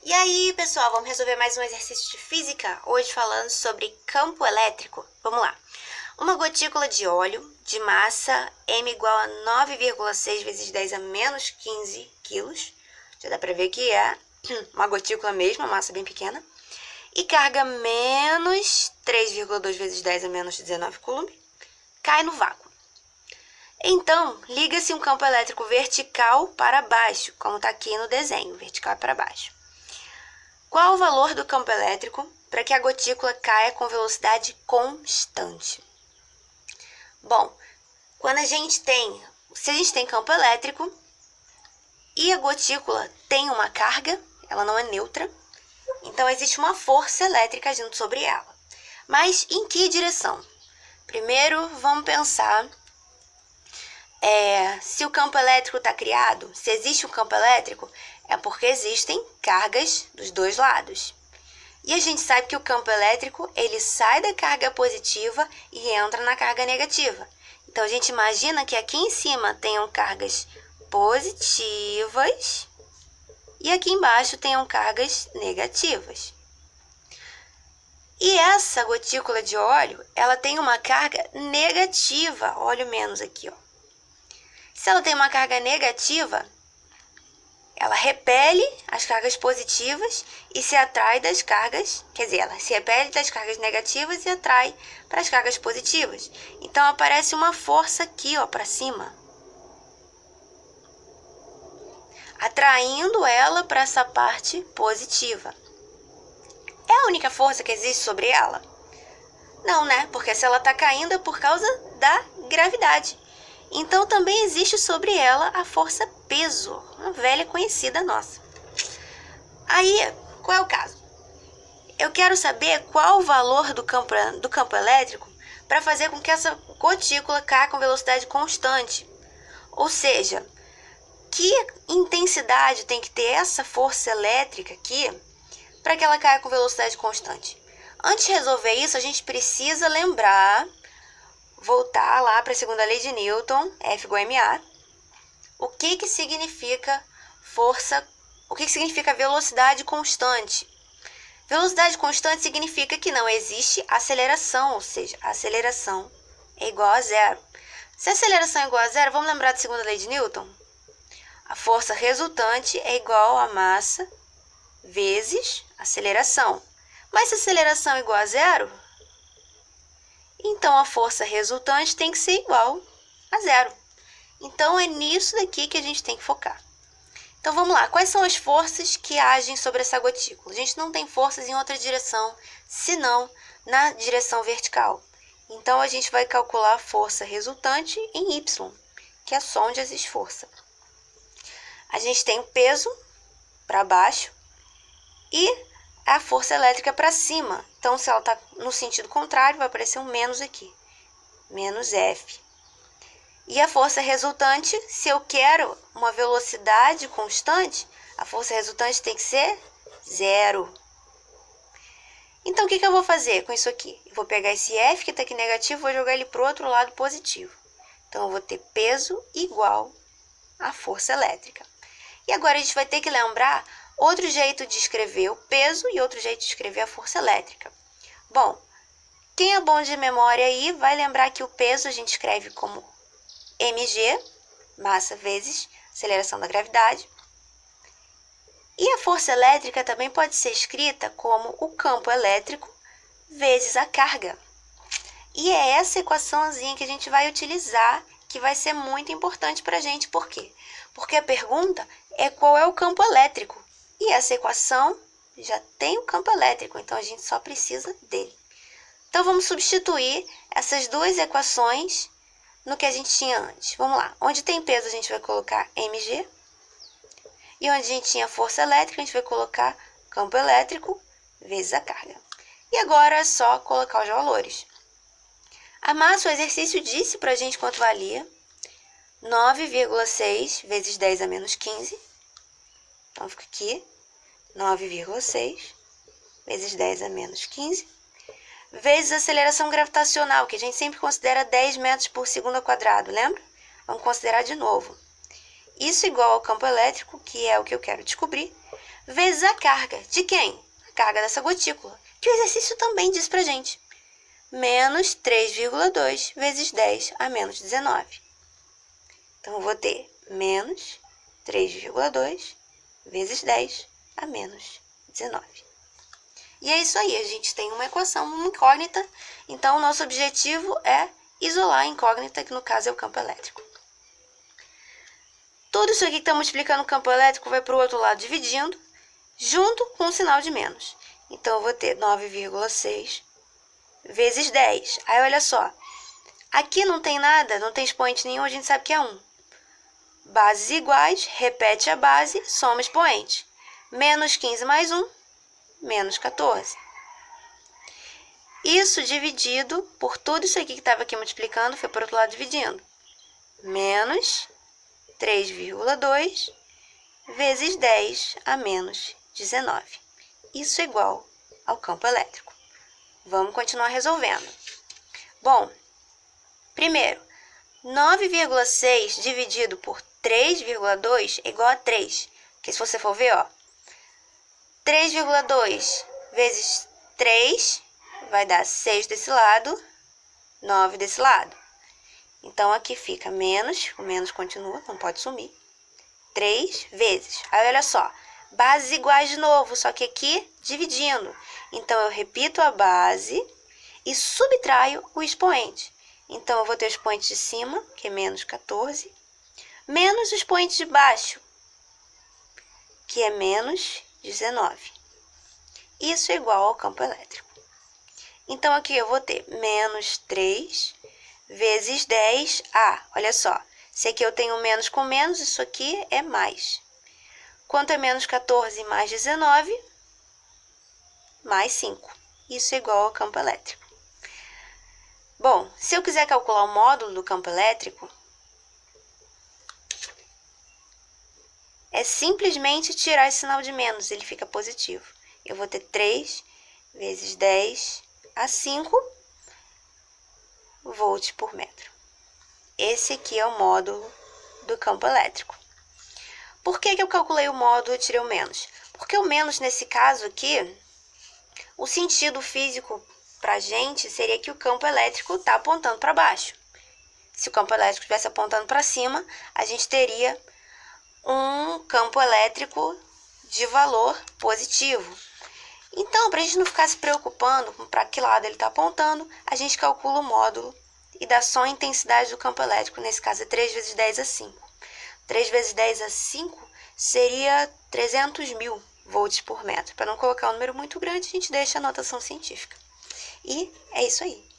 E aí, pessoal, vamos resolver mais um exercício de física, hoje falando sobre campo elétrico. Vamos lá. Uma gotícula de óleo de massa m igual a 9,6 vezes 10 a menos 15 quilos. Já dá pra ver que é uma gotícula mesmo, uma massa bem pequena. E carga menos 3,2 vezes 10 a menos 19 coulomb. Cai no vácuo. Então, liga-se um campo elétrico vertical para baixo, como está aqui no desenho, vertical para baixo. Qual o valor do campo elétrico para que a gotícula caia com velocidade constante? Bom, se a gente tem campo elétrico e a gotícula tem uma carga, ela não é neutra, então existe uma força elétrica agindo sobre ela. Mas em que direção? Primeiro, vamos pensar se o campo elétrico está criado. Se existe um campo elétrico, é porque existem cargas dos dois lados. E a gente sabe que o campo elétrico, ele sai da carga positiva e entra na carga negativa. Então, a gente imagina que aqui em cima tenham cargas positivas e aqui embaixo tenham cargas negativas. E essa gotícula de óleo, ela tem uma carga negativa. Óleo menos aqui, ó. Se ela tem uma carga negativa, ela repele as cargas positivas e se atrai das cargas, ela se repele das cargas negativas e atrai para as cargas positivas. Então, aparece uma força aqui, ó, para cima, atraindo ela para essa parte positiva. É a única força que existe sobre ela? Não, né? Porque se ela está caindo é por causa da gravidade. Então, também existe sobre ela a força peso, uma velha conhecida nossa. Aí, qual é o caso? Eu quero saber qual o valor do campo elétrico para fazer com que essa gotícula caia com velocidade constante. Ou seja, que intensidade tem que ter essa força elétrica aqui para que ela caia com velocidade constante? Antes de resolver isso, a gente precisa voltar lá para a segunda lei de Newton, F igual a ma. O que significa força? O que significa velocidade constante? Velocidade constante significa que não existe aceleração, ou seja, a aceleração é igual a zero. Se a aceleração é igual a zero, vamos lembrar da segunda lei de Newton? A força resultante é igual a massa vezes aceleração. Mas se a aceleração é igual a zero, então a força resultante tem que ser igual a zero. Então, é nisso daqui que a gente tem que focar. Então, vamos lá. Quais são as forças que agem sobre essa gotícula? A gente não tem forças em outra direção, senão na direção vertical. Então, a gente vai calcular a força resultante em Y, que é só onde existe força. A gente tem o peso para baixo e a força elétrica para cima. Então, se ela está no sentido contrário, vai aparecer um menos aqui. Menos F. E a força resultante, se eu quero uma velocidade constante, a força resultante tem que ser zero. Então, o que eu vou fazer com isso aqui? Eu vou pegar esse F que está aqui negativo e vou jogar ele para o outro lado positivo. Então, eu vou ter peso igual a força elétrica. E agora, a gente vai ter que lembrar outro jeito de escrever o peso e outro jeito de escrever a força elétrica. Bom, quem é bom de memória aí vai lembrar que o peso a gente escreve como mg, massa vezes aceleração da gravidade. E a força elétrica também pode ser escrita como o campo elétrico vezes a carga. E é essa equaçãozinha que a gente vai utilizar, que vai ser muito importante para a gente. Por quê? Porque a pergunta é qual é o campo elétrico. E essa equação já tem o campo elétrico, então a gente só precisa dele. Então, vamos substituir essas duas equações no que a gente tinha antes. Vamos lá. Onde tem peso, a gente vai colocar mg. E onde a gente tinha força elétrica, a gente vai colocar campo elétrico vezes a carga. E agora é só colocar os valores. A massa, o exercício disse para a gente quanto valia. 9,6 vezes 10 a menos 15. Então, fica aqui. 9,6 vezes 10 a menos 15. Vezes a aceleração gravitacional, que a gente sempre considera 10 metros por segundo ao quadrado, lembra? Vamos considerar de novo. Isso igual ao campo elétrico, que é o que eu quero descobrir, vezes a carga. De quem? A carga dessa gotícula. Que o exercício também diz pra gente. Menos 3,2 vezes 10 a menos 19. Então, eu vou ter menos 3,2 vezes 10 a menos 19. E é isso aí, a gente tem uma equação, uma incógnita. Então, o nosso objetivo é isolar a incógnita, que no caso é o campo elétrico. Tudo isso aqui que está multiplicando o campo elétrico vai para o outro lado dividindo, junto com o sinal de menos. Então, eu vou ter 9,6 vezes 10. Aí, olha só. Aqui não tem nada, não tem expoente nenhum, a gente sabe que é 1. Bases iguais, repete a base, soma expoente. Menos 15 mais 1, menos 14. Isso dividido por tudo isso aqui que estava aqui multiplicando, foi para o outro lado dividindo. Menos 3,2 vezes 10 a menos 19. Isso é igual ao campo elétrico. Vamos continuar resolvendo. Bom, primeiro, 9,6 dividido por 3,2 é igual a 3. Porque se você for ver, ó, 3,2 vezes 3 vai dar 6 desse lado, 9 desse lado. Então, aqui fica menos, o menos continua, não pode sumir. 3 vezes. Aí, olha só, bases iguais de novo, só que aqui dividindo. Então, eu repito a base e subtraio o expoente. Então, eu vou ter o expoente de cima, que é menos 14, menos o expoente de baixo, que é menos 19. Isso é igual ao campo elétrico. Então, aqui eu vou ter menos 3 vezes 10A. Olha só, se aqui eu tenho menos com menos, isso aqui é mais. Quanto é menos 14 mais 19? Mais 5. Isso é igual ao campo elétrico. Bom, se eu quiser calcular o módulo do campo elétrico, é simplesmente tirar esse sinal de menos, ele fica positivo. Eu vou ter 3 vezes 10 a 5 volts por metro. Esse aqui é o módulo do campo elétrico. Por que eu calculei o módulo e tirei o menos? Porque o menos, nesse caso aqui, o sentido físico para a gente seria que o campo elétrico está apontando para baixo. Se o campo elétrico estivesse apontando para cima, a gente teria um campo elétrico de valor positivo. Então, para a gente não ficar se preocupando com para que lado ele está apontando, a gente calcula o módulo e dá só a intensidade do campo elétrico. Nesse caso, é 3 vezes 10 a 5. 3 vezes 10 a 5 seria 300.000 volts por metro. Para não colocar um número muito grande, a gente deixa a notação científica. E é isso aí.